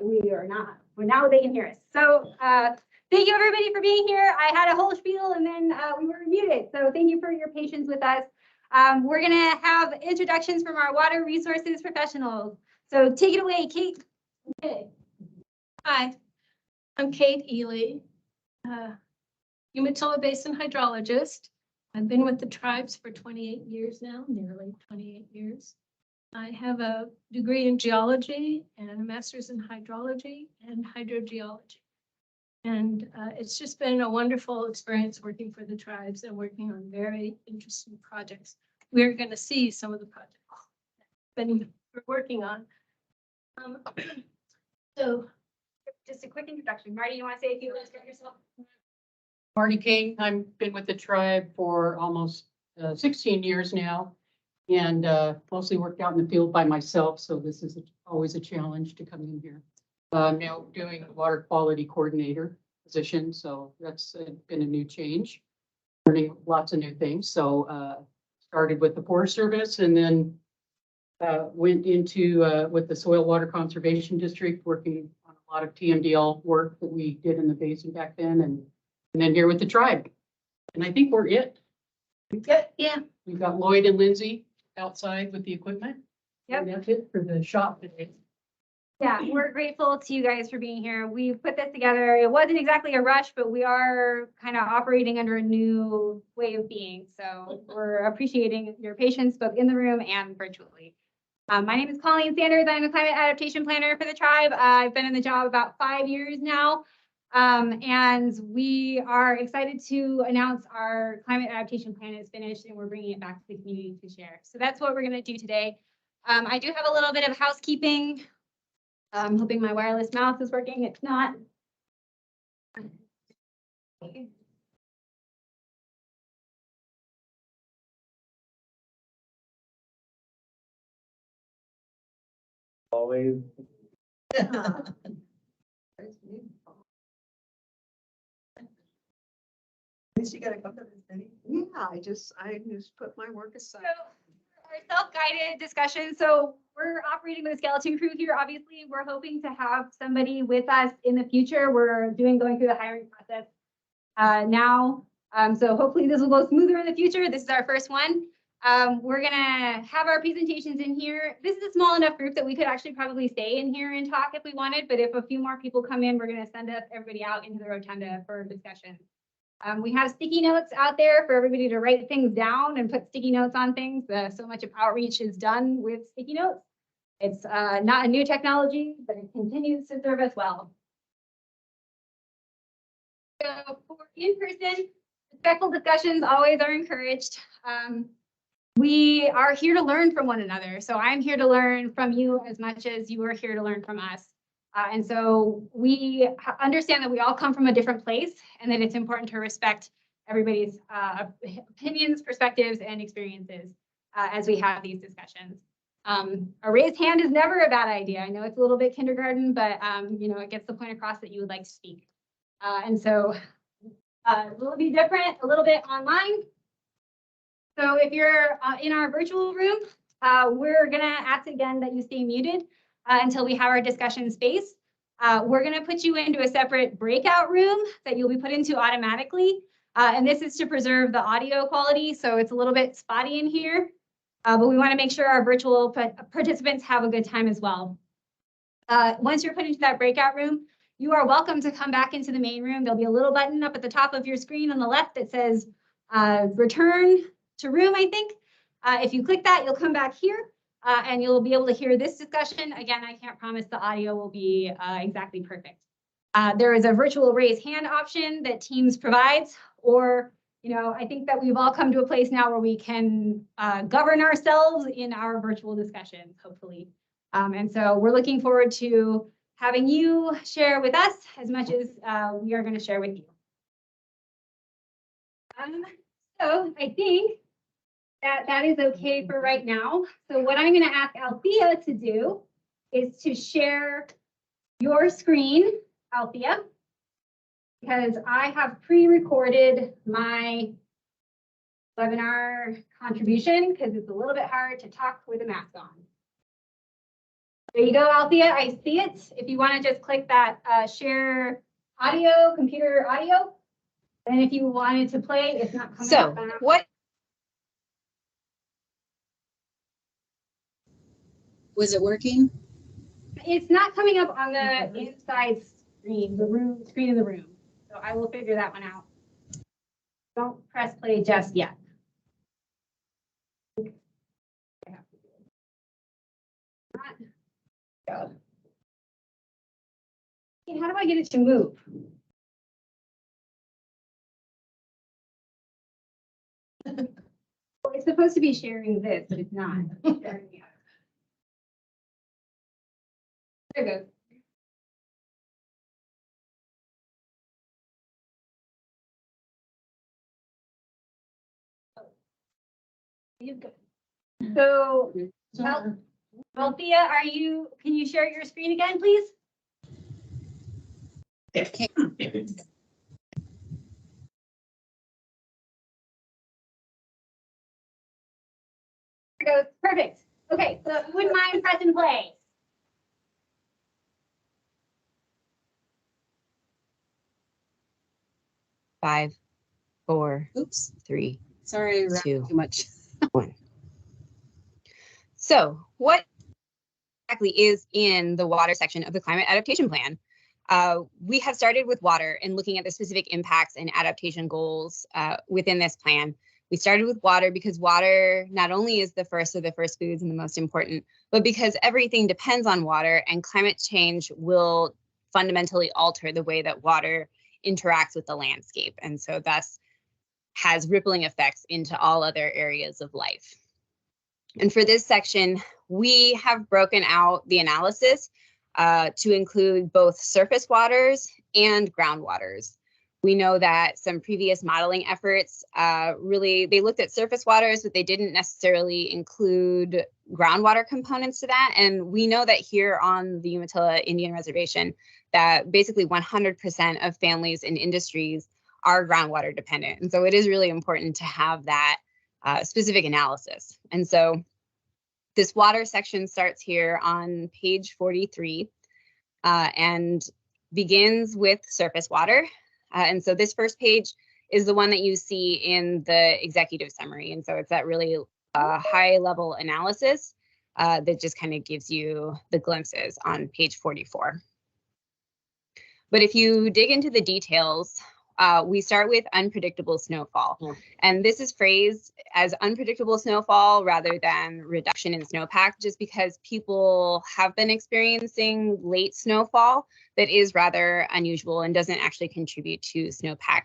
We are not. Well, now they can hear us. So thank you everybody for being here. I had a whole spiel and then we were muted. So thank you for your patience with us. We're going to have introductions from our water resources professionals. So take it away, Kate. Okay. Hi, I'm Kate Ely, Umatilla Basin hydrologist. I've been with the tribes for 28 years now, nearly 28 years. I have a degree in geology and a master's in hydrology and hydrogeology. And it's just been a wonderful experience working for the tribes and working on very interesting projects. We're going to see some of the projects that we're working on. So just a quick introduction. Marty, you want to say a few words about yourself? Marty King. I've been with the tribe for almost 16 years now, and mostly worked out in the field by myself. So this is always a challenge to come in here. I'm now doing a water quality coordinator position. So that's been a new change, learning lots of new things. So started with the Forest Service and then went into with the Soil Water Conservation District, working on a lot of TMDL work that we did in the basin back then, and then here with the tribe. And I think we're it. yeah, We've got Lloyd and Lindsay outside with the equipment. Yep. And that's it for the shop today. Yeah, we're grateful to you guys for being here. We put this together. It wasn't exactly a rush, but we are kind of operating under a new way of being. So we're appreciating your patience both in the room and virtually. My name is Colleen Sanders. I'm a climate adaptation planner for the tribe. I've been in the job about 5 years now. And we are excited to announce our climate adaptation plan is finished and we're bringing it back to the community to share. So that's what we're going to do today. I do have a little bit of housekeeping. I'm hoping my wireless mouse is working. It's not. Always. You gotta come to this thing. Yeah, I just put my work aside. So our self-guided discussion. So we're operating with a skeleton crew here. Obviously, we're hoping to have somebody with us in the future. We're going through the hiring process now. So hopefully this will go smoother in the future. This is our first one. We're gonna have our presentations in here. This is a small enough group that we could actually probably stay in here and talk if we wanted. But if a few more people come in, we're gonna send everybody out into the rotunda for discussion. We have sticky notes out there for everybody to write things down and put sticky notes on things. So much of outreach is done with sticky notes. It's not a new technology, but it continues to serve us well. So for in-person, respectful discussions always are encouraged. We are here to learn from one another. So I'm here to learn from you as much as you are here to learn from us. And so we understand that we all come from a different place and that it's important to respect everybody's opinions, perspectives, and experiences as we have these discussions. A raised hand is never a bad idea. I know it's a little bit kindergarten, but you know, it gets the point across that you would like to speak. And so it will be different a little bit online. So if you're in our virtual room, we're gonna ask again that you stay muted until we have our discussion space. We're gonna put you into a separate breakout room that you'll be put into automatically. And this is to preserve the audio quality. So it's a little bit spotty in here, but we wanna make sure our virtual participants have a good time as well. Once you're put into that breakout room, you are welcome to come back into the main room. There'll be a little button up at the top of your screen on the left that says return to room, I think. If you click that, you'll come back here and you'll be able to hear this discussion. Again, I can't promise the audio will be exactly perfect. There is a virtual raise hand option that Teams provides, or, you know, I think that we've all come to a place now where we can govern ourselves in our virtual discussions, hopefully. And so we're looking forward to having you share with us as much as we are going to share with you. So I think that is okay for right now. So what I'm going to ask Althea to do is to share your screen, Althea, because I have pre-recorded my webinar contribution because it's a little bit hard to talk with a mask on. There you go, Althea. I see it. If you want to just click that share audio, computer audio. And if you wanted to play, it's not coming up. So what was it working? It's not coming up on the inside screen, the screen in the room. So I will figure that one out. Don't press play just yet. How do I get it to move? Well, it's supposed to be sharing this, but it's not. There it goes. So, Althea, can you share your screen again, please? Okay. There it goes. Perfect. Okay, so if you wouldn't mind pressing play. Five, four, Oops, 3, sorry, I wrapped 2, too much. 1. So what exactly is in the water section of the Climate Adaptation Plan? We have started with water and looking at the specific impacts and adaptation goals within this plan. We started with water because water not only is the first of the first foods and the most important, but because everything depends on water, and climate change will fundamentally alter the way that water interacts with the landscape. And so thus has rippling effects into all other areas of life. And for this section, we have broken out the analysis to include both surface waters and groundwaters. We know that some previous modeling efforts they looked at surface waters, but they didn't necessarily include groundwater components to that. And we know that here on the Umatilla Indian Reservation, that basically 100% of families and industries are groundwater dependent. And so it is really important to have that specific analysis. And so this water section starts here on page 43 and begins with surface water. And so this first page is the one that you see in the executive summary. And so it's that really high level analysis that just kind of gives you the glimpses on page 44. But if you dig into the details, we start with unpredictable snowfall. And this is phrased as unpredictable snowfall rather than reduction in snowpack, just because people have been experiencing late snowfall that is rather unusual and doesn't actually contribute to snowpack.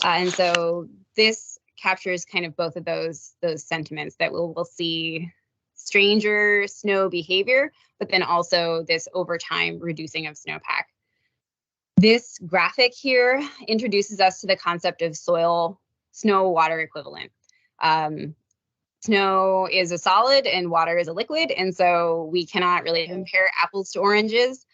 And so this captures kind of both of those sentiments, that we'll see stranger snow behavior, but then also this over time reducing of snowpack. This graphic here introduces us to the concept of snow water equivalent. Snow is a solid and water is a liquid, and so we cannot really compare apples to oranges.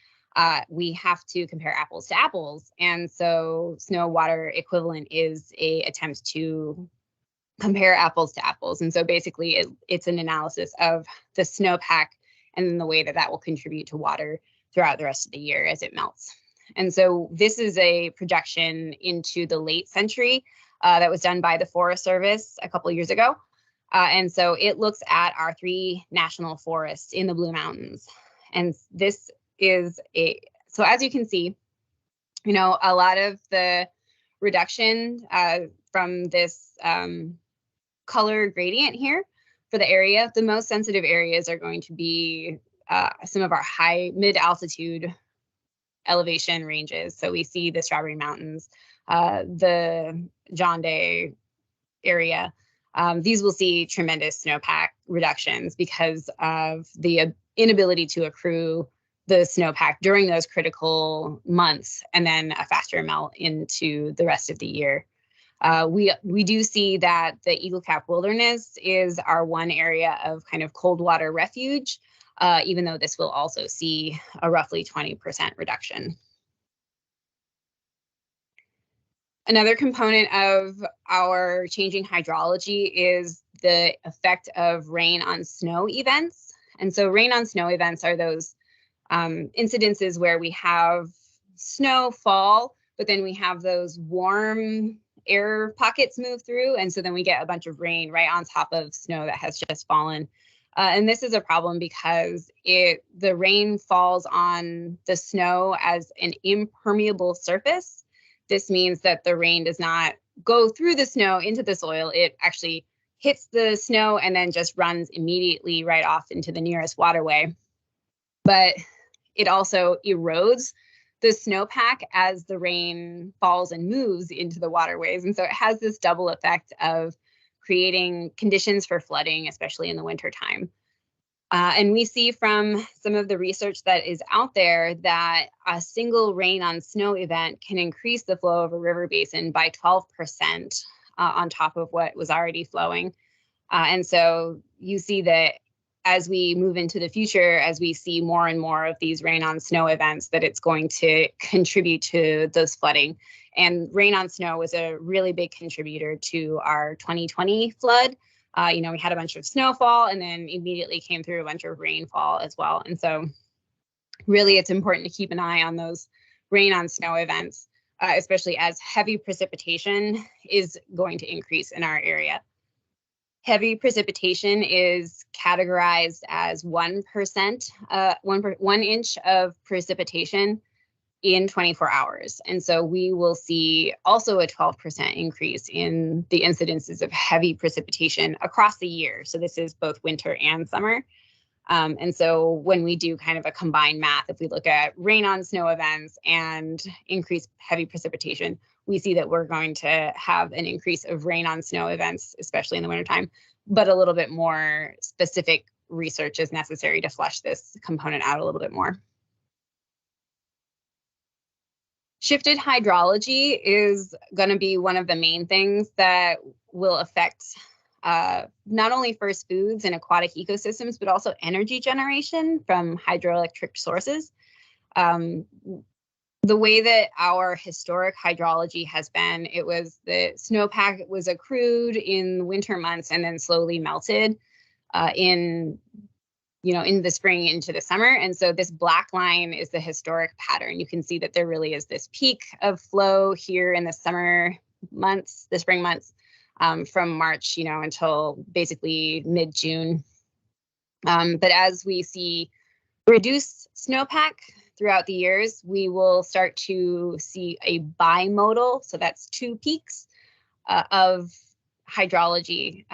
We have to compare apples to apples, and so snow water equivalent is an attempt to compare apples to apples. And so basically it's an analysis of the snowpack and then the way that that will contribute to water throughout the rest of the year as it melts. And so this is a projection into the late century that was done by the Forest Service a couple of years ago. And so it looks at our 3 national forests in the Blue Mountains. And this is so as you can see, a lot of the reduction from this color gradient here for the area, the most sensitive areas are going to be some of our high mid-altitude elevation ranges. So we see the Strawberry Mountains, the John Day area. These will see tremendous snowpack reductions because of the inability to accrue the snowpack during those critical months, and then a faster melt into the rest of the year. We do see that the Eagle Cap Wilderness is our one area of kind of cold water refuge, even though this will also see a roughly 20% reduction. Another component of our changing hydrology is the effect of rain on snow events. And so rain on snow events are those incidences where we have snow fall, but then we have those warm air pockets move through. And so then we get a bunch of rain right on top of snow that has just fallen. And this is a problem because the rain falls on the snow as an impermeable surface. This means that the rain does not go through the snow into the soil. It actually hits the snow and then just runs immediately right off into the nearest waterway. But it also erodes the snowpack as the rain falls and moves into the waterways. And so it has this double effect of creating conditions for flooding, especially in the wintertime. And we see from some of the research that is out there that a single rain on snow event can increase the flow of a river basin by 12% on top of what was already flowing. And so you see that as we move into the future, as we see more and more of these rain on snow events, that it's going to contribute to those flooding. And rain on snow was a really big contributor to our 2020 flood. We had a bunch of snowfall and then immediately came through a bunch of rainfall as well. And so really it's important to keep an eye on those rain on snow events, especially as heavy precipitation is going to increase in our area. Heavy precipitation is categorized as 1%, 1 inch of precipitation in 24 hours. And so we will see also a 12% increase in the incidences of heavy precipitation across the year. So this is both winter and summer. And so when we do kind of a combined math, if we look at rain on snow events and increased heavy precipitation, we see that we're going to have an increase of rain on snow events, especially in the wintertime, but a little bit more specific research is necessary to flesh this component out a little bit more. Shifted hydrology is going to be one of the main things that will affect not only first foods and aquatic ecosystems, but also energy generation from hydroelectric sources. The way that our historic hydrology has been, it was the snowpack was accrued in winter months and then slowly melted in the spring into the summer. And so this black line is the historic pattern. You can see that there really is this peak of flow here in the spring months, from March, until basically mid-June. But as we see reduced snowpack throughout the years, we will start to see a bimodal, so that's two peaks of hydrology.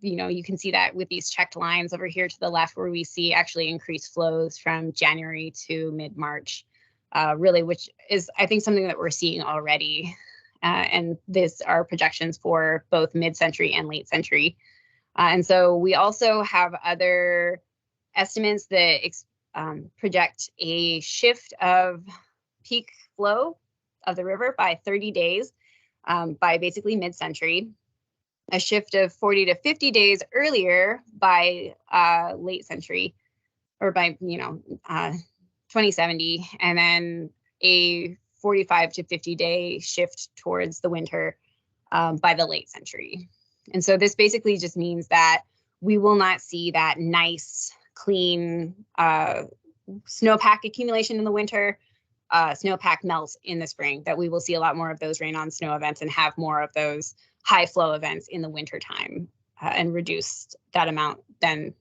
You can see that with these checked lines over here to the left, where we see actually increased flows from January to mid-March, really, which is, I think, something that we're seeing already. And these are projections for both mid-century and late century. And so we also have other estimates that project a shift of peak flow of the river by 30 days by basically mid-century, a shift of 40 to 50 days earlier by late century, or by 2070, and then a 45 to 50 day shift towards the winter by the late century. And so this basically just means that we will not see that nice, clean snowpack accumulation in the winter, snowpack melts in the spring, that we will see a lot more of those rain on snow events and have more of those high flow events in the wintertime and reduce that amount than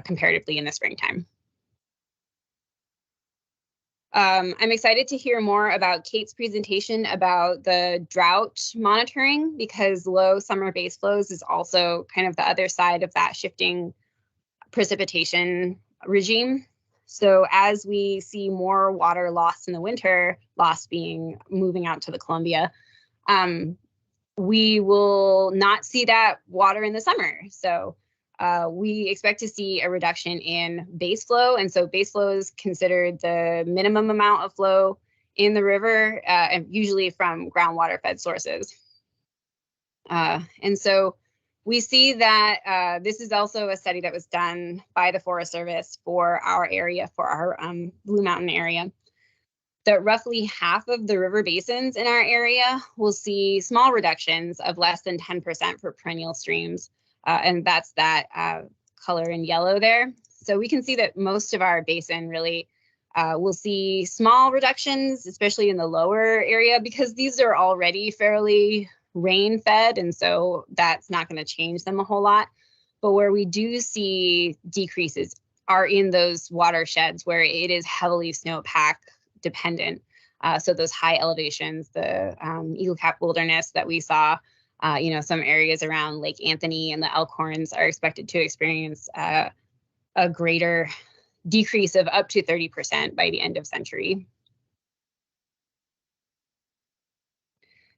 comparatively in the springtime. I'm excited to hear more about Kate's presentation about the drought monitoring, because low summer base flows is also kind of the other side of that shifting precipitation regime. So as we see more water lost in the winter, lost being moving out to the Columbia, we will not see that water in the summer. So we expect to see a reduction in base flow. And so base flow is considered the minimum amount of flow in the river, and usually from groundwater fed sources. And so we see that this is also a study that was done by the Forest Service for our area, for our Blue Mountain area, that roughly half of the river basins in our area will see small reductions of less than 10% for perennial streams. And that's that color in yellow there. So we can see that most of our basin really We'll see small reductions, especially in the lower area, because these are already fairly rain fed, and so that's not going to change them a whole lot. But where we do see decreases are in those watersheds where it is heavily snowpack dependent. So those high elevations, the Eagle Cap Wilderness that we saw, some areas around Lake Anthony and the Elkhorns are expected to experience a greater decrease of up to 30% by the end of century.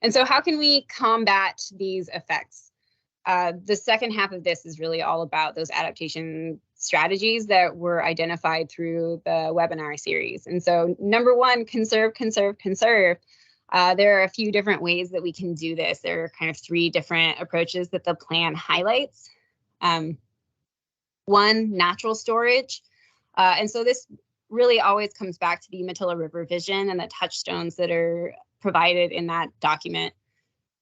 And so how can we combat these effects? The second half of this is really all about those adaptation strategies that were identified through the webinar series. And so number one, conserve, conserve, conserve. There are a few different ways that we can do this. There are kind of 3 different approaches that the plan highlights. One, natural storage. And so this really always comes back to the Umatilla River Vision and the touchstones that are provided in that document.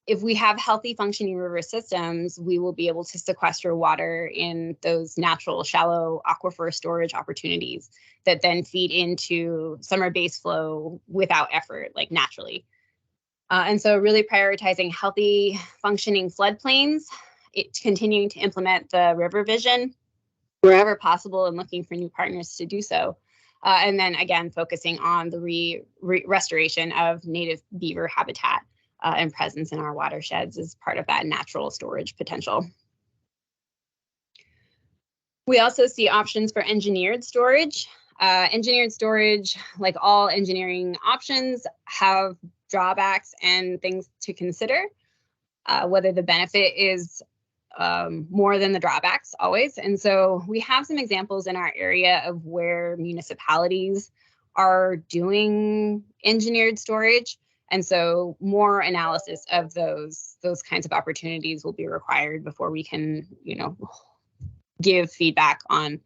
If we have healthy functioning river systems, we will be able to sequester water in those natural shallow aquifer storage opportunities that then feed into summer base flow without effort, like naturally. And so really prioritizing healthy functioning floodplains, continuing to implement the river vision wherever possible and looking for new partners to do so. And then again, focusing on the restoration of native beaver habitat and presence in our watersheds as part of that natural storage potential. We also see options for engineered storage. Engineered storage, like all engineering options, have drawbacks and things to consider, whether the benefit is more than the drawbacks always. And so we have some examples in our area of where municipalities are doing engineered storage. And so more analysis of those kinds of opportunities will be required before we can, give feedback on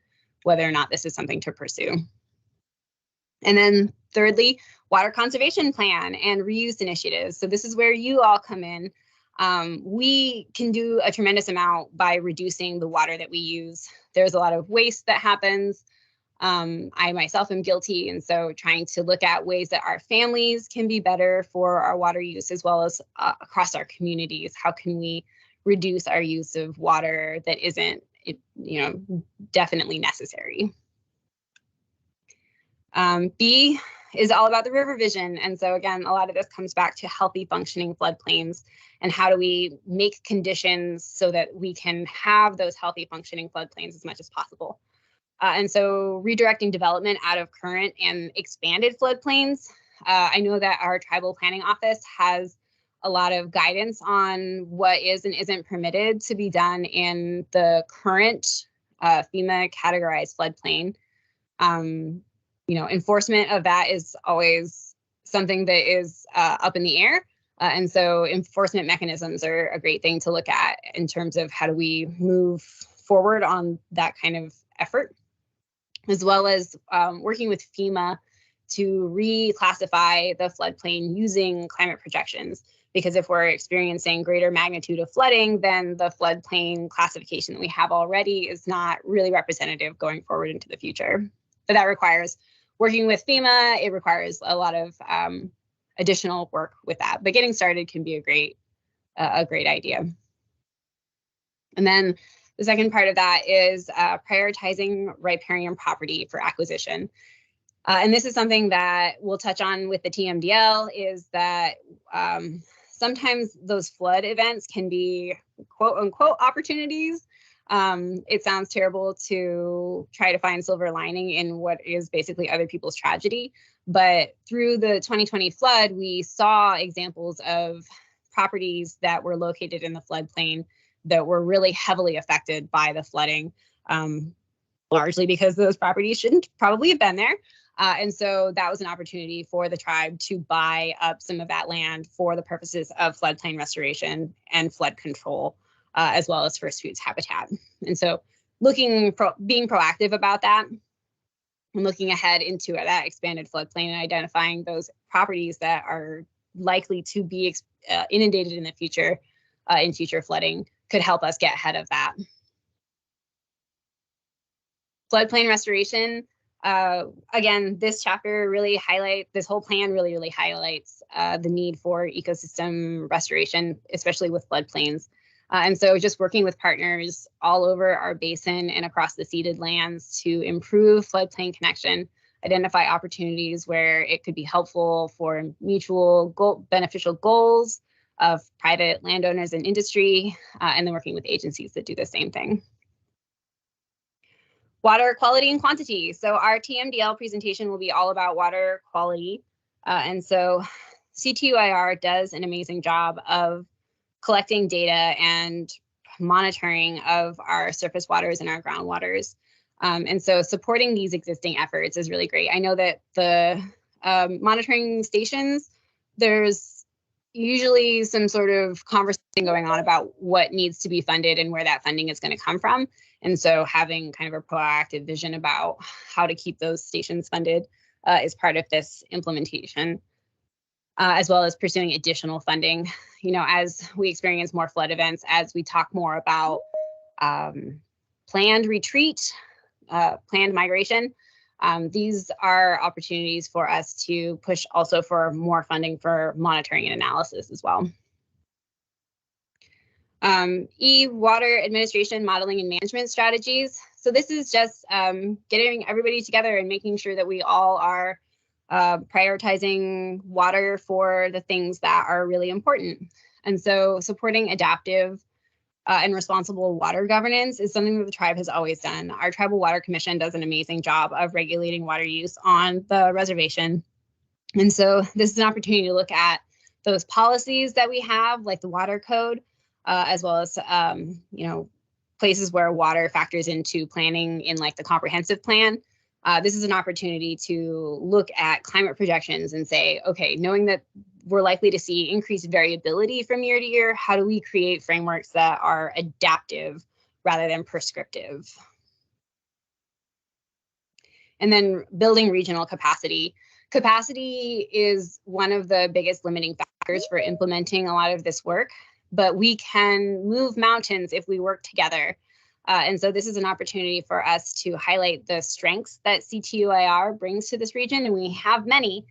whether or not this is something to pursue. And then thirdly, water conservation plan and reuse initiatives. So this is where you all come in. We can do a tremendous amount by reducing the water that we use. There's a lot of waste that happens. I myself am guilty, and so trying to look at ways that our families can be better for our water use, as well as across our communities. How can we reduce our use of water that isn't, definitely necessary? B is all about the river vision. And so again, a lot of this comes back to healthy functioning floodplains and how do we make conditions so that we can have those healthy functioning floodplains as much as possible. And so redirecting development out of current and expanded floodplains. I know that our tribal planning office has a lot of guidance on what is and isn't permitted to be done in the current FEMA categorized floodplain. Enforcement of that is always something that is up in the air. And so enforcement mechanisms are a great thing to look at in terms of how do we move forward on that kind of effort, as well as working with FEMA to reclassify the floodplain using climate projections. Because if we're experiencing greater magnitude of flooding, then the floodplain classification that we have already is not really representative going forward into the future. But that requires working with FEMA. It requires a lot of additional work with that. But getting started can be a great idea. And then the second part of that is prioritizing riparian property for acquisition. And this is something that we'll touch on with the TMDL, is that sometimes those flood events can be quote unquote opportunities. It sounds terrible to try to find silver lining in what is basically other people's tragedy. But through the 2020 flood, we saw examples of properties that were located in the floodplain that were really heavily affected by the flooding, largely because those properties shouldn't probably have been there. And so that was an opportunity for the tribe to buy up some of that land for the purposes of floodplain restoration and flood control, as well as first foods habitat. And so being proactive about that and looking ahead into that expanded floodplain and identifying those properties that are likely to be inundated in the future, in future flooding, could help us get ahead of that. Floodplain restoration Again, this chapter this whole plan really highlights the need for ecosystem restoration, especially with floodplains. And so just working with partners all over our basin and across the ceded lands to improve floodplain connection, identify opportunities where it could be helpful for mutual beneficial goals of private landowners and industry, and then working with agencies that do the same thing. Water quality and quantity. So our TMDL presentation will be all about water quality. And so CTUIR does an amazing job of collecting data and monitoring of our surface waters and our groundwaters. And so supporting these existing efforts is really great. I know that the monitoring stations, there's usually some sort of conversation going on about what needs to be funded and where that funding is going to come from. And so having kind of a proactive vision about how to keep those stations funded is part of this implementation, as well as pursuing additional funding. You know, as we experience more flood events, as we talk more about planned retreat, planned migration, these are opportunities for us to push also for more funding for monitoring and analysis as well. Water administration, modeling, and management strategies. So this is just getting everybody together and making sure that we all are prioritizing water for the things that are really important. And so supporting adaptive and responsible water governance is something that the tribe has always done. Our Tribal Water Commission does an amazing job of regulating water use on the reservation. And so this is an opportunity to look at those policies that we have, like the water code, as well as, you know, places where water factors into planning in like the comprehensive plan. This is an opportunity to look at climate projections and say, okay, knowing that we're likely to see increased variability from year to year, how do we create frameworks that are adaptive rather than prescriptive? And then building regional capacity. Capacity is one of the biggest limiting factors for implementing a lot of this work, but we can move mountains if we work together. And so this is an opportunity for us to highlight the strengths that CTUIR brings to this region, and we have many,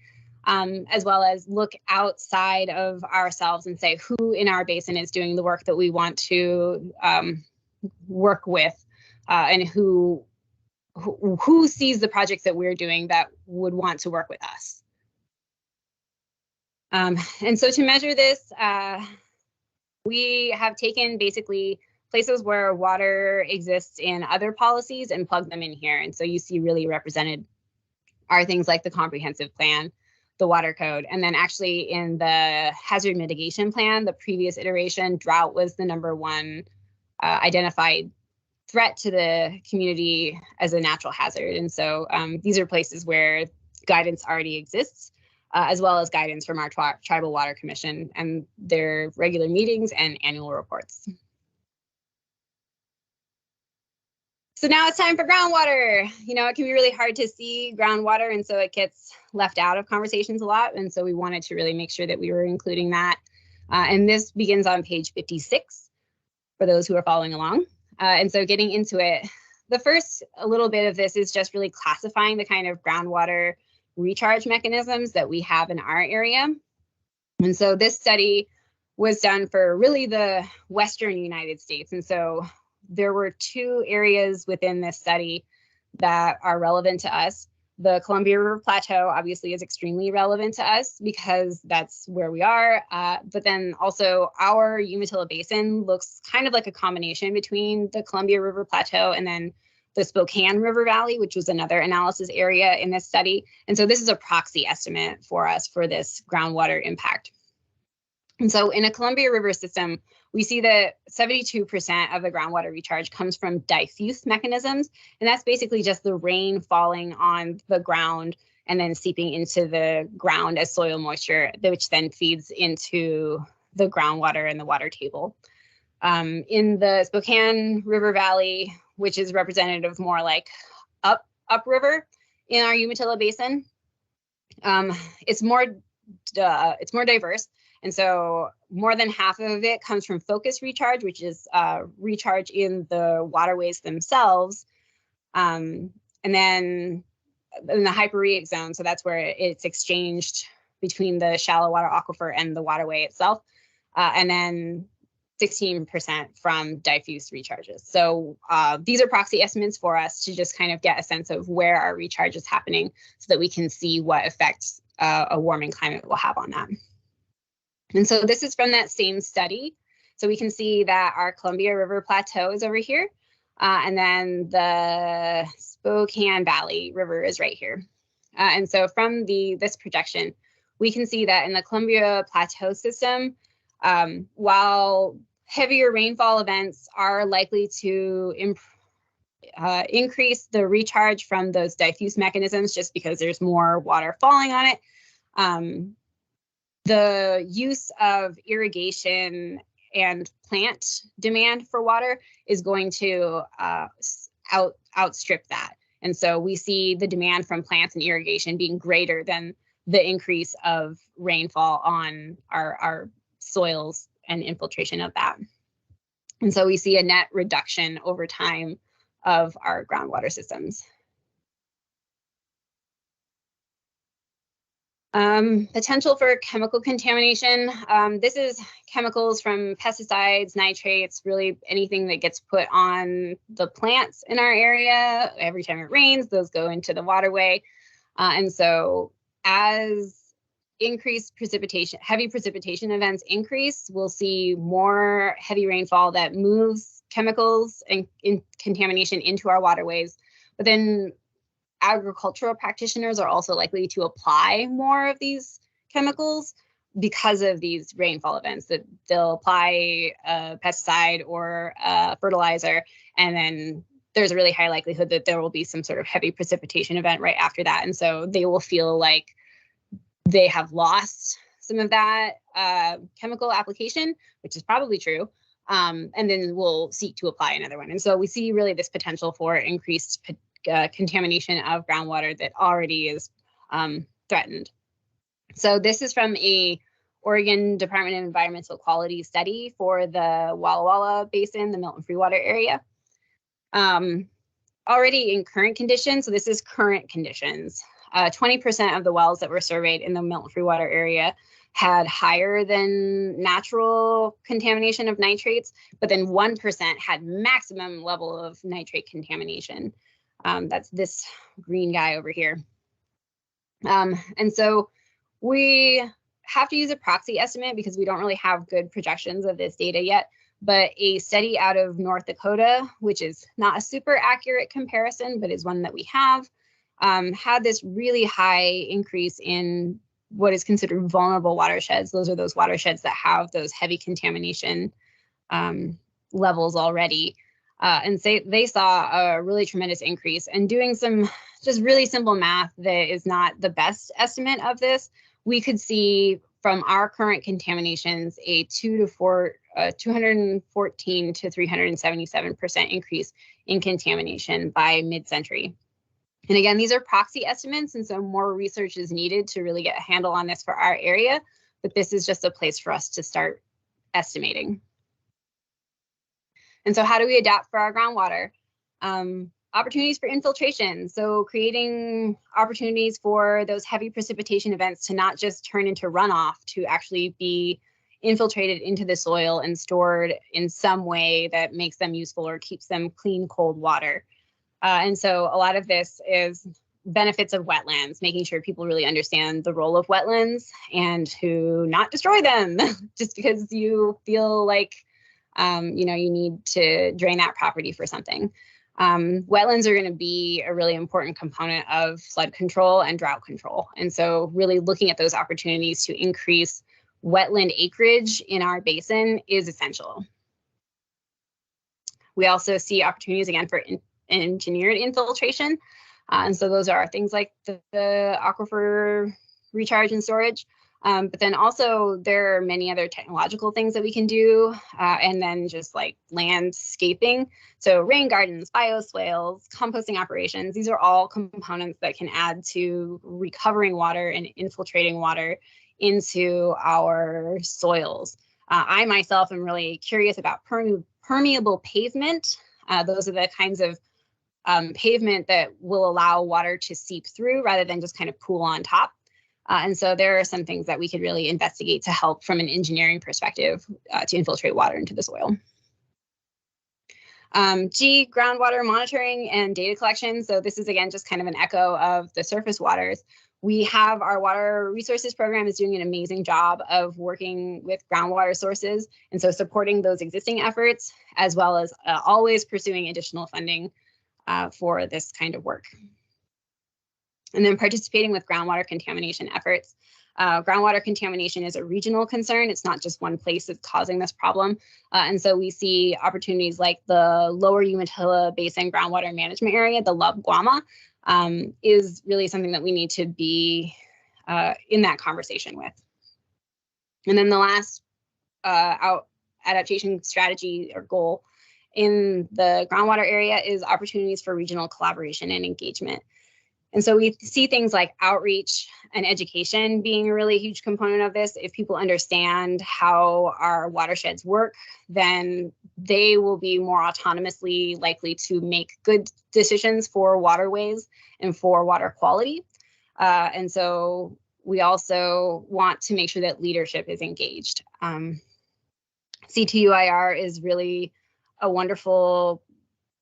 as well as look outside of ourselves and say who in our basin is doing the work that we want to work with, and who sees the projects that we're doing that would want to work with us. And so to measure this, we have taken basically places where water exists in other policies and plug them in here. And so you see really represented are things like the comprehensive plan, the water code, and then actually in the hazard mitigation plan, the previous iteration, drought was the #1 identified threat to the community as a natural hazard. And so these are places where guidance already exists, as well as guidance from our Tribal Water Commission and their regular meetings and annual reports. So now it's time for groundwater. You know, it can be really hard to see groundwater, and so it gets left out of conversations a lot. And so we wanted to really make sure that we were including that. And this begins on page 56 for those who are following along. And so getting into it, the first a little bit of this is just really classifying the kind of groundwater recharge mechanisms that we have in our area. And so this study was done for really the Western United States. And so there were 2 areas within this study that are relevant to us. The Columbia River Plateau obviously is extremely relevant to us because that's where we are. But then also our Umatilla Basin looks kind of like a combination between the Columbia River Plateau and then the Spokane River Valley, which was another analysis area in this study. And so this is a proxy estimate for us for this groundwater impact. And so in a Columbia River system, we see that 72% of the groundwater recharge comes from diffuse mechanisms. And that's basically just the rain falling on the ground and then seeping into the ground as soil moisture, which then feeds into the groundwater and the water table. In the Spokane River Valley, which is representative of more like upriver in our Umatilla Basin, it's more diverse. And so more than half of it comes from focus recharge, which is recharge in the waterways themselves. And then in the hyporheic zone. So that's where it's exchanged between the shallow water aquifer and the waterway itself. And then 16% from diffuse recharges. So these are proxy estimates for us to just kind of get a sense of where our recharge is happening so that we can see what effects a warming climate will have on that. And so this is from that same study. So we can see that our Columbia River Plateau is over here. And then the Spokane Valley River is right here. And so from this projection, we can see that in the Columbia Plateau system, while heavier rainfall events are likely to increase the recharge from those diffuse mechanisms just because there's more water falling on it, the use of irrigation and plant demand for water is going to outstrip that. And so we see the demand from plants and irrigation being greater than the increase of rainfall on our soils and infiltration of that. And so we see a net reduction over time of our groundwater systems. Potential for chemical contamination. This is chemicals from pesticides, nitrates, really anything that gets put on the plants in our area. Every time it rains, those go into the waterway. And so as increased precipitation, heavy precipitation events increase, we'll see more heavy rainfall that moves chemicals and contamination into our waterways. But then agricultural practitioners are also likely to apply more of these chemicals because of these rainfall events, that they'll apply a pesticide or a fertilizer, and then there's a really high likelihood that there will be some sort of heavy precipitation event right after that. And so they will feel like they have lost some of that chemical application, which is probably true. And then we'll seek to apply another one. And so we see really this potential for increased contamination of groundwater that already is threatened. So this is from a Oregon Department of Environmental Quality study for the Walla Walla Basin, the Milton Free Water area. Already in current conditions, so this is current conditions, 20% of the wells that were surveyed in the Milton Free Water area had higher than natural contamination of nitrates, but then 1% had maximum level of nitrate contamination. That's this green guy over here. And so we have to use a proxy estimate because we don't really have good projections of this data yet. But a study out of North Dakota, which is not a super accurate comparison, but is one that we have, had this really high increase in what is considered vulnerable watersheds. Those are those watersheds that have those heavy contamination levels already. And they saw a really tremendous increase. And doing some just really simple math that is not the best estimate of this, we could see from our current contaminations a 214 to 377% increase in contamination by mid-century. And again, these are proxy estimates, and so more research is needed to really get a handle on this for our area, but this is just a place for us to start estimating. And so how do we adapt for our groundwater? Opportunities for infiltration. So creating opportunities for those heavy precipitation events to not just turn into runoff, to actually be infiltrated into the soil and stored in some way that makes them useful or keeps them clean, cold water. And so a lot of this is benefits of wetlands, making sure people really understand the role of wetlands and to not destroy them just because you feel like you need to drain that property for something. Wetlands are going to be a really important component of flood control and drought control. And so really looking at those opportunities to increase wetland acreage in our basin is essential. We also see opportunities again for engineered infiltration. And so those are things like the aquifer recharge and storage. But then also there are many other technological things that we can do, and then just like landscaping. So rain gardens, bioswales, composting operations, these are all components that can add to recovering water and infiltrating water into our soils. I myself am really curious about permeable pavement. Those are the kinds of pavement that will allow water to seep through rather than just kind of pool on top. And so there are some things that we could really investigate to help from an engineering perspective to infiltrate water into the soil. G, groundwater monitoring and data collection. So this is, again, just kind of an echo of the surface waters. We have our water resources program is doing an amazing job of working with groundwater sources. And so supporting those existing efforts, as well as always pursuing additional funding for this kind of work. And then participating with groundwater contamination efforts. Groundwater contamination is a regional concern. It's not just one place that's causing this problem. And so we see opportunities like the Lower Umatilla Basin Groundwater Management Area, the LUB Guama, is really something that we need to be in that conversation with. And then the last adaptation strategy or goal in the groundwater area is opportunities for regional collaboration and engagement. And so we see things like outreach and education being a really huge component of this. If people understand how our watersheds work, then they will be more autonomously likely to make good decisions for waterways and for water quality. And so we also want to make sure that leadership is engaged. CTUIR is really a wonderful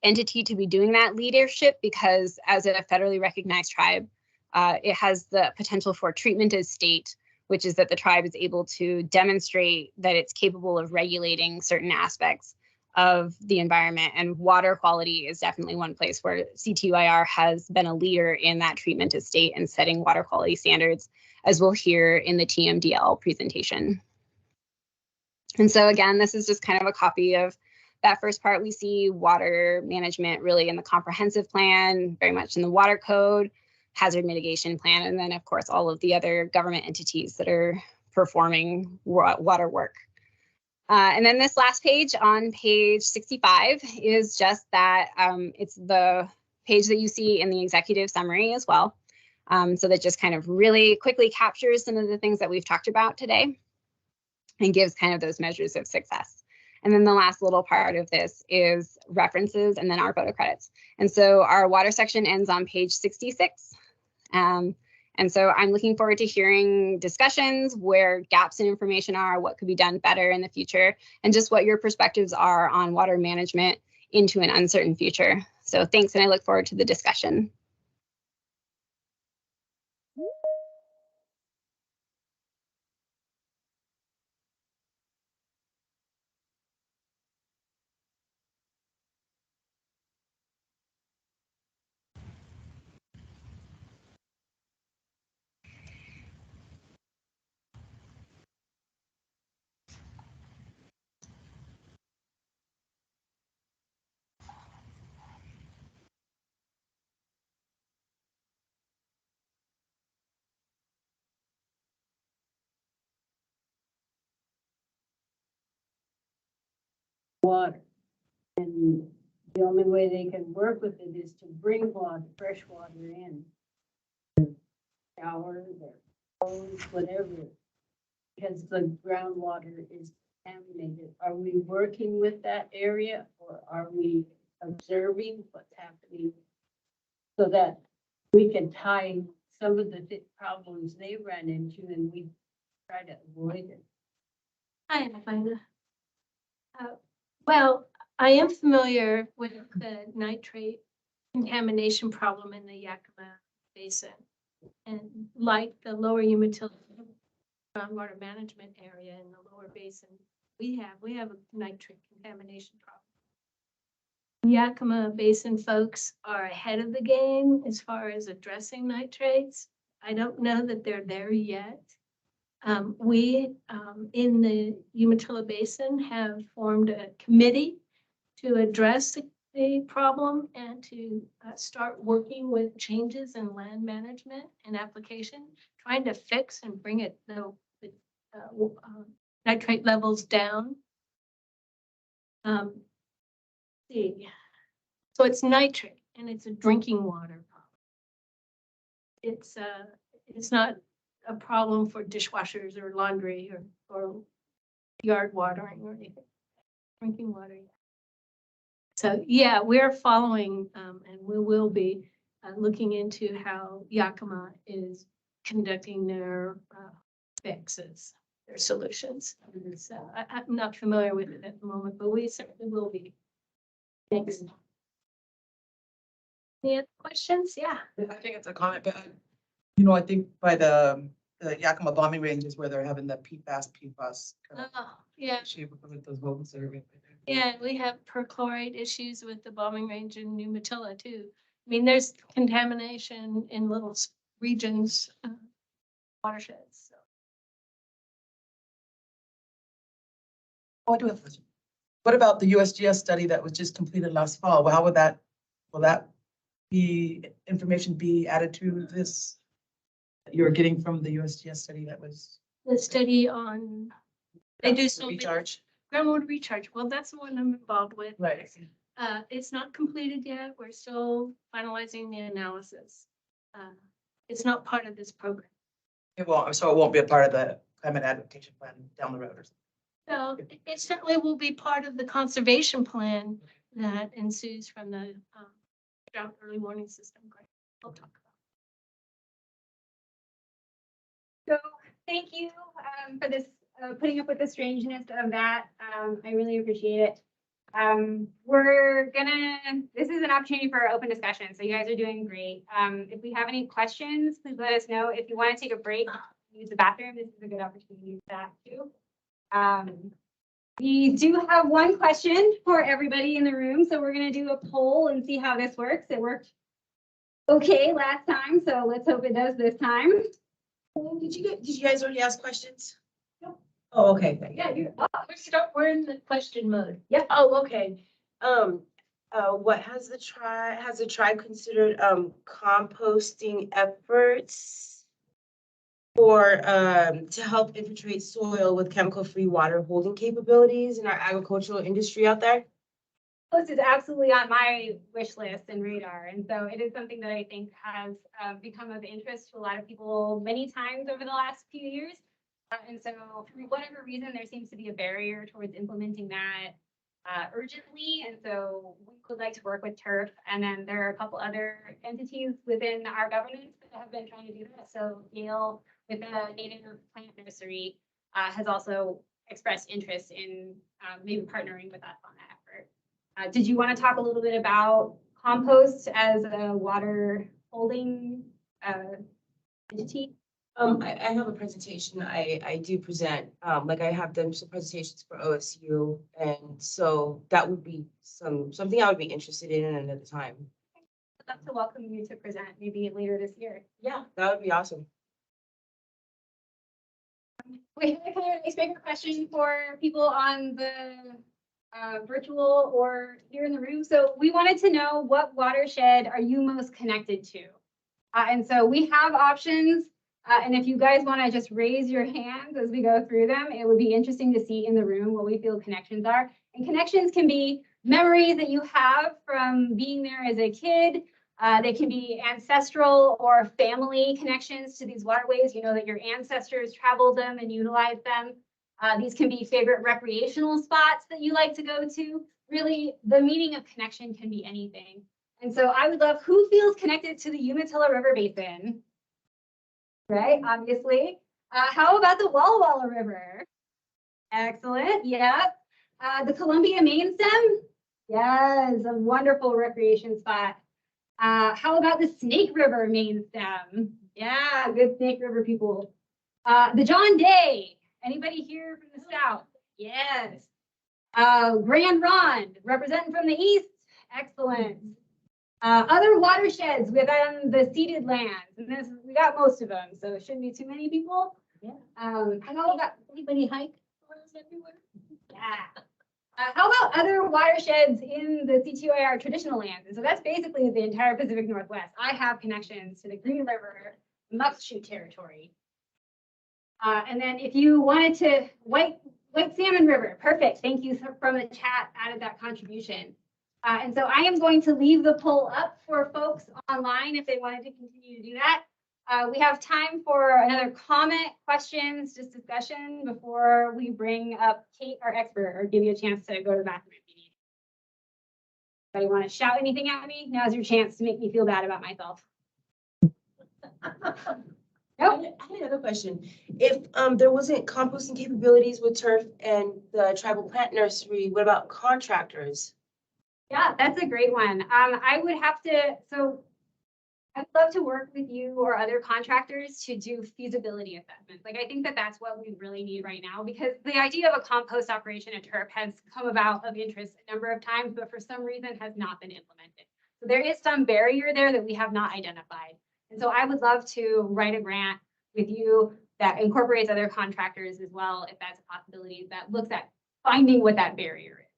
entity to be doing that leadership because as a federally recognized tribe, it has the potential for treatment as state, which is that the tribe is able to demonstrate that it's capable of regulating certain aspects of the environment. And water quality is definitely one place where CTUIR has been a leader in that treatment as state and setting water quality standards, as we'll hear in the TMDL presentation. And so again, this is just kind of a copy of that first part. We see water management really in the comprehensive plan, very much in the water code, hazard mitigation plan, and then of course all of the other government entities that are performing water work. And then this last page on page 65 is just that it's the page that you see in the executive summary as well. So that just kind of really quickly captures some of the things that we've talked about today and gives kind of those measures of success. And then the last little part of this is references and then our photo credits. And so our water section ends on page 66. And so I'm looking forward to hearing discussions where gaps in information are, what could be done better in the future, and just what your perspectives are on water management into an uncertain future. So thanks, and I look forward to the discussion. Water. And the only way they can work with it is to bring water, fresh water in. Showers or phones, whatever. Because the groundwater is contaminated. Are we working with that area or are we observing what's happening so that we can tie some of the problems they ran into and we try to avoid it? Hi, Elena. Well, I am familiar with the nitrate contamination problem in the Yakima Basin. And like the Lower Umatilla groundwater management area in the lower basin, we have a nitrate contamination problem. Yakima Basin folks are ahead of the game as far as addressing nitrates. I don't know that they're there yet. We in the Umatilla Basin have formed a committee to address the problem and to start working with changes in land management and application, trying to fix and bring it the nitrate levels down. See, so it's nitrate and it's a drinking water problem. It's not a problem for dishwashers or laundry or yard watering or anything. Drinking water. So, yeah, we're following, and we will be looking into how Yakima is conducting their fixes, their solutions. So I'm not familiar with it at the moment, but we certainly will be. Thanks. Any other questions? Yeah. I think it's a comment, but you know, I think by the Yakima bombing range is where they're having the PFAS kind of Oh, yeah. issue with those rodents that are. Yeah, we have perchlorate issues with the bombing range in New Matilla too. I mean, there's contamination in little regions, watersheds. So. Oh, I do have a question. What about the USGS study that was just completed last fall? Well, how will that information be added to this that you're getting from the USGS study that was? The study on, they do so recharge. Groundwater Recharge. Well, that's the one I'm involved with. Right. It's not completed yet. We're still finalizing the analysis. It's not part of this program. So it won't be a part of the climate adaptation plan down the road or something. So it certainly will be part of the conservation plan that ensues from the drought early warning system grant. We'll talk about. So thank you for this, putting up with the strangeness of that. I really appreciate it. This is an opportunity for open discussion. So you guys are doing great. If we have any questions, please let us know. If you want to take a break, use the bathroom, this is a good opportunity for that too. We do have one question for everybody in the room. So we're going to do a poll and see how this works. It worked okay last time. So let's hope it does this time. Did you guys already ask questions? No. Oh, okay. Yeah, we're in the question mode. Yeah. Oh, okay. What has the tribe considered composting efforts or to help infiltrate soil with chemical-free water holding capabilities in our agricultural industry out there? This is absolutely on my wish list and radar. And so it is something that I think has become of interest to a lot of people many times over the last few years. And so for whatever reason, there seems to be a barrier towards implementing that urgently. And so we would like to work with TURF. And then there are a couple other entities within our governance that have been trying to do that. So Yale with the native plant nursery has also expressed interest in maybe partnering with us on that effort. Did you want to talk a little bit about compost as a water holding entity? I have a presentation I do present, like I have done some presentations for OSU. And so that would be something I would be interested in another time. I'd love to welcome you to present maybe later this year. Yeah, that would be awesome. We have a kind of icebreaker question for people on the virtual or here in the room. So we wanted to know, what watershed are you most connected to? And so we have options. And if you guys want to just raise your hands as we go through them, it would be interesting to see in the room what we feel connections are. And connections can be memories that you have from being there as a kid. They can be ancestral or family connections to these waterways. You know that your ancestors traveled them and utilized them. These can be favorite recreational spots that you like to go to. Really, the meaning of connection can be anything. And so I would love, who feels connected to the Umatilla River Basin? Right, obviously. How about the Walla Walla River? Excellent, yeah. The Columbia Main Stem? Yes, a wonderful recreation spot. How about the Snake River Main Stem? Yeah, good Snake River people. The John Day. Anybody here from the South? Yes. Grand Ronde, representing from the East. Excellent. Other watersheds within the ceded lands, and this, we got most of them, so it shouldn't be too many people. Yeah. How about Anybody hike everywhere? yeah? How about other watersheds in the CTUIR traditional lands? And so that's basically the entire Pacific Northwest. I have connections to the Green River, Muskshot territory. And then if you wanted to, White Salmon River, perfect. Thank you from the chat, added that contribution. And so I am going to leave the poll up for folks online if they wanted to continue to do that. We have time for another comment, questions, just discussion before we bring up Kate, our expert, or give you a chance to go to the bathroom. Anybody want to shout anything at me? Now's your chance to make me feel bad about myself. Nope. I had another question. If there wasn't composting capabilities with turf and the tribal plant nursery, what about contractors? Yeah, that's a great one. I would have to, so I'd love to work with you or other contractors to do feasibility assessments. Like, I think that that's what we really need right now, because the idea of a compost operation at turf has come about of interest a number of times, but for some reason has not been implemented. So there is some barrier there that we have not identified. And so I would love to write a grant with you that incorporates other contractors as well, if that's a possibility, that looks at finding what that barrier is.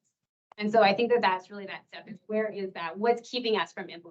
And so I think that that's really that step, is where is that? What's keeping us from implementing?